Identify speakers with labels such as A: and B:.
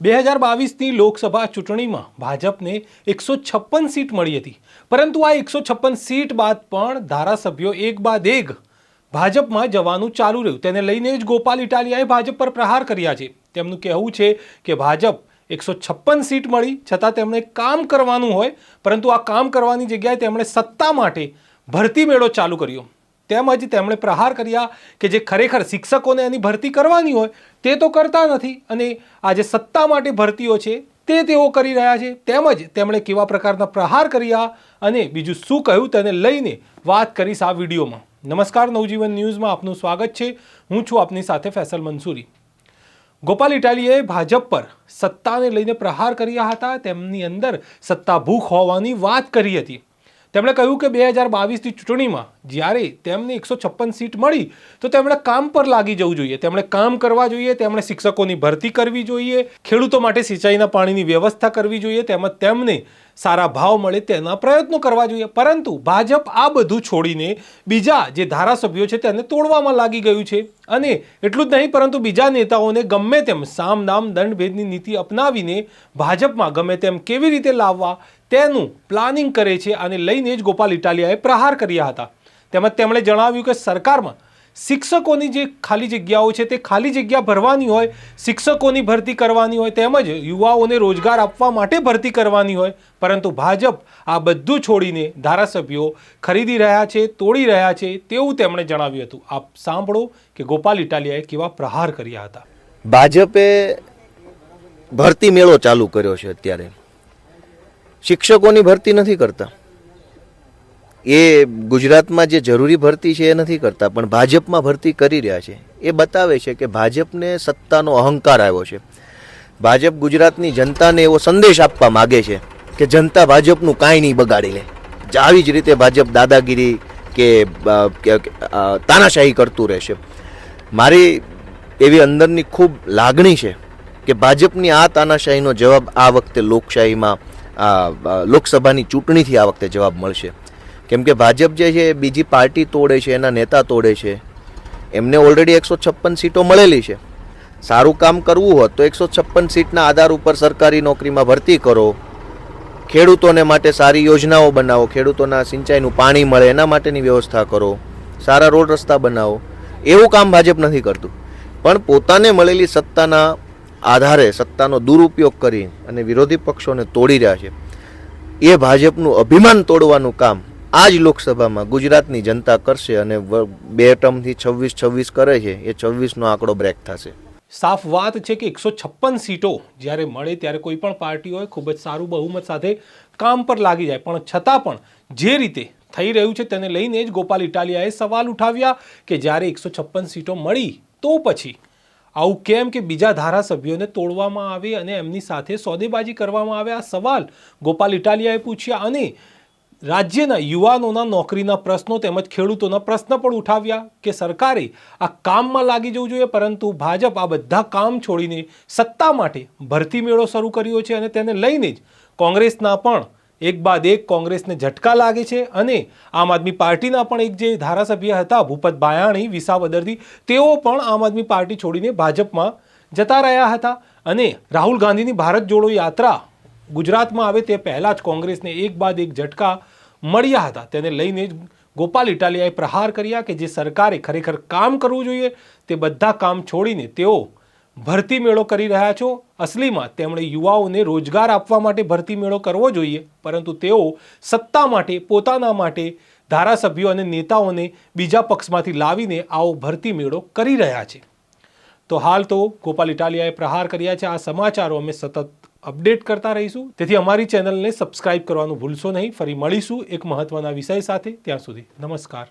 A: 2022ની લોકસભા ચૂંટણીમાં ભાજપને 156 સીટ મળી હતી, પરંતુ આ 156 સીટ બાદ પણ ધારાસભ્યો એક બાદ એક ભાજપમાં જવાનું ચાલુ રહ્યું. તેને લઈને જ ગોપાલ ઇટાલિયાએ ભાજપ પર પ્રહાર કર્યા છે. તેમનું કહેવું છે કે ભાજપ 156 સીટ મળી છતાં તેમણે કામ કરવાનું હોય, પરંતુ આ કામ કરવાની જગ્યાએ તેમણે સત્તા માટે ભરતી મેળો ચાલુ કર્યો. તેમજ તેમણે પ્રહાર કર્યા કે જે ખરેખર શિક્ષકોને એની ભરતી કરવાની હોય તે તો કરતા નથી અને આ જે સત્તા માટે ભરતીઓ છે તે તેઓ કરી રહ્યા છે. તેમજ તેમણે કેવા પ્રકારના પ્રહાર કર્યા અને બીજું શું કહ્યું તેને લઈને વાત કરીશ આ વિડીયોમાં. નમસ્કાર, નવજીવન ન્યૂઝમાં આપનું સ્વાગત છે. હું છું આપની સાથે ફૈસલ મંસૂરી. ગોપાલ ઇટાલિયાએ ભાજપ પર સત્તાને લઈને પ્રહાર કર્યા હતા. તેમની અંદર સત્તા ભૂખ હોવાની વાત કરી હતી. તેમણે કહ્યું કે 2022ની ચૂંટણીમાં જ્યારે તેમને 156 સીટ મળી તો તેમણે કામ પર લાગી જવું જોઈએ, તેમણે કામ કરવા જોઈએ, તેમણે શિક્ષકોની ભરતી કરવી જોઈએ, ખેડૂતો માટે સિંચાઈના પાણીની વ્યવસ્થા કરવી જોઈએ, તેમજ તેમને સારા ભાવ મળે તેના પ્રયત્નો કરવા જોઈએ. પરંતુ ભાજપ આ બધું છોડીને બીજા જે ધારાસભ્યો છે તેને તોડવામાં લાગી ગયું છે. અને એટલું જ નહીં, પરંતુ બીજા નેતાઓને ગમે તેમ સામ દામ દંડ ભેદની નીતિ અપનાવીને ભાજપમાં ગમે તેમ કેવી રીતે લાવવા તેનું પ્લાનિંગ કરે છે. આને લઈને જ ગોપાલ ઇટાલિયાએ પ્રહાર કર્યા હતા. તેમજ તેમણે જણાવ્યું કે સરકારમાં શિક્ષકોની જે ખાલી જગ્યાઓ છે તે ખાલી જગ્યા ભરવાની હોય, શિક્ષકોની ભરતી કરવાની હોય, તેમજ યુવાઓને રોજગાર આપવા માટે ભરતી કરવાની હોય, પરંતુ ભાજપ આ બધું છોડીને ધારાસભ્યો ખરીદી રહ્યા છે, તોડી રહ્યા છે તેવું તેમણે જણાવ્યું હતું. આપ સાંભળો કે ગોપાલ ઇટાલિયાએ કેવા પ્રહાર કર્યા હતા.
B: ભાજપે ભરતી મેળો ચાલુ કર્યો છે. અત્યારે શિક્ષકોની ભરતી નથી કરતા. એ ગુજરાતમાં જે જરૂરી ભરતી છે એ નથી કરતા, પણ ભાજપમાં ભરતી કરી રહ્યા છે. એ બતાવે છે કે ભાજપને સત્તાનો અહંકાર આવ્યો છે. ભાજપ ગુજરાતની જનતાને એવો સંદેશ આપવા માગે છે કે જનતા ભાજપનું કાંઈ નહીં બગાડી લે. આવી જ રીતે ભાજપ દાદાગીરી કે તાનાશાહી કરતું રહેશે. મારી એવી અંદરની ખૂબ લાગણી છે કે ભાજપની આ તાનાશાહીનો જવાબ આ વખતે લોકસભાની ચૂંટણીથી આ વખતે જવાબ મળશે. કેમ કે ભાજપ જે છે બીજી પાર્ટી તોડે છે, એના નેતા તોડે છે. એમને ઓલરેડી 156 સીટો મળેલી છે. સારું કામ કરવું હોત તો 156 સીટના આધાર ઉપર સરકારી નોકરીમાં ભરતી કરો, ખેડૂતોને માટે સારી યોજનાઓ બનાવો, ખેડૂતોના સિંચાઈનું પાણી મળે એના માટેની વ્યવસ્થા કરો, સારા રોડ રસ્તા બનાવો. એવું કામ ભાજપ નથી કરતું, પણ પોતાને મળેલી સત્તાના આધારે સત્તાનો દુરુપયોગ કરી અને વિરોધી પક્ષોને તોડી રહ્યા છે. એ ભાજપનું અભિમાન તોડવાનું કામ આ જ લોકસભામાં ગુજરાતની જનતા કરશે અને 2 ટર્મથી 26 કરે છે. એ 26નો આંકડો બ્રેક થશે.
A: સાફ વાત છે કે 156 સીટો જ્યારે મળે ત્યારે કોઈ પણ પાર્ટી હોય ખૂબ જ સારું બહુમત સાથે કામ પર લાગી જાય, પણ છતાં પણ જે રીતે થઈ રહ્યું છે તેને લઈને જ ગોપાલ ઇટાલિયાએ સવાલ ઉઠાવ્યા કે જ્યારે 156 સીટો મળી તો પછી આવું કેમ કે બીજા ધારાસભ્યોને તોડવામાં આવે અને એમની સાથે સોદેબાજી કરવામાં આવે. આ સવાલ ગોપાલ ઇટાલિયાએ પૂછ્યા અને રાજ્યના યુવાનોના નોકરીના પ્રશ્નો તેમજ ખેડૂતોના પ્રશ્ન પણ ઉઠાવ્યા કે સરકારે આ કામમાં લાગી જવું જોઈએ, પરંતુ ભાજપ આ બધા કામ છોડીને સત્તા માટે ભરતી મેળો શરૂ કર્યો છે. અને તેને લઈને જ કોંગ્રેસના પણ એક બાદ એક કોંગ્રેસને ઝટકા લાગે છે અને આમ આદમી પાર્ટીના પણ એક જે ધારાસભ્ય હતા ભૂપત બાયાણી વિસાવદરથી, તેઓ પણ આમ આદમી પાર્ટી છોડીને ભાજપમાં જતા રહ્યા હતા. અને રાહુલ ગાંધીની ભારત જોડો યાત્રા ગુજરાતમાં આવે તે પહેલાં જ કોંગ્રેસને એક બાદ એક ઝટકા મળ્યા હતા. તેને લઈને જ ગોપાલ ઇટાલિયાએ પ્રહાર કર્યા કે જે સરકારે ખરેખર કામ કરવું જોઈએ તે બધા કામ છોડીને તેઓ ભરતી મેળો કરી રહ્યા છો. અસલીમાં તેમણે યુવાઓને રોજગાર આપવા માટે ભરતી મેળો કરવો જોઈએ, પરંતુ તેઓ સત્તા માટે, પોતાના માટે ધારાસભ્યો અને નેતાઓને બીજા પક્ષમાંથી લાવીને આવો ભરતી મેળો કરી રહ્યા છે. તો હાલ તો ગોપાલ ઇટાલિયાએ પ્રહાર કર્યા છે. આ સમાચારો અમે સતત અપડેટ કરતા રહીશું, તેથી અમારી ચેનલને સબસ્ક્રાઇબ કરવાનું ભૂલશો નહીં. ફરી મળીશું એક મહત્વના વિષય સાથે. ત્યાં સુધી નમસ્કાર.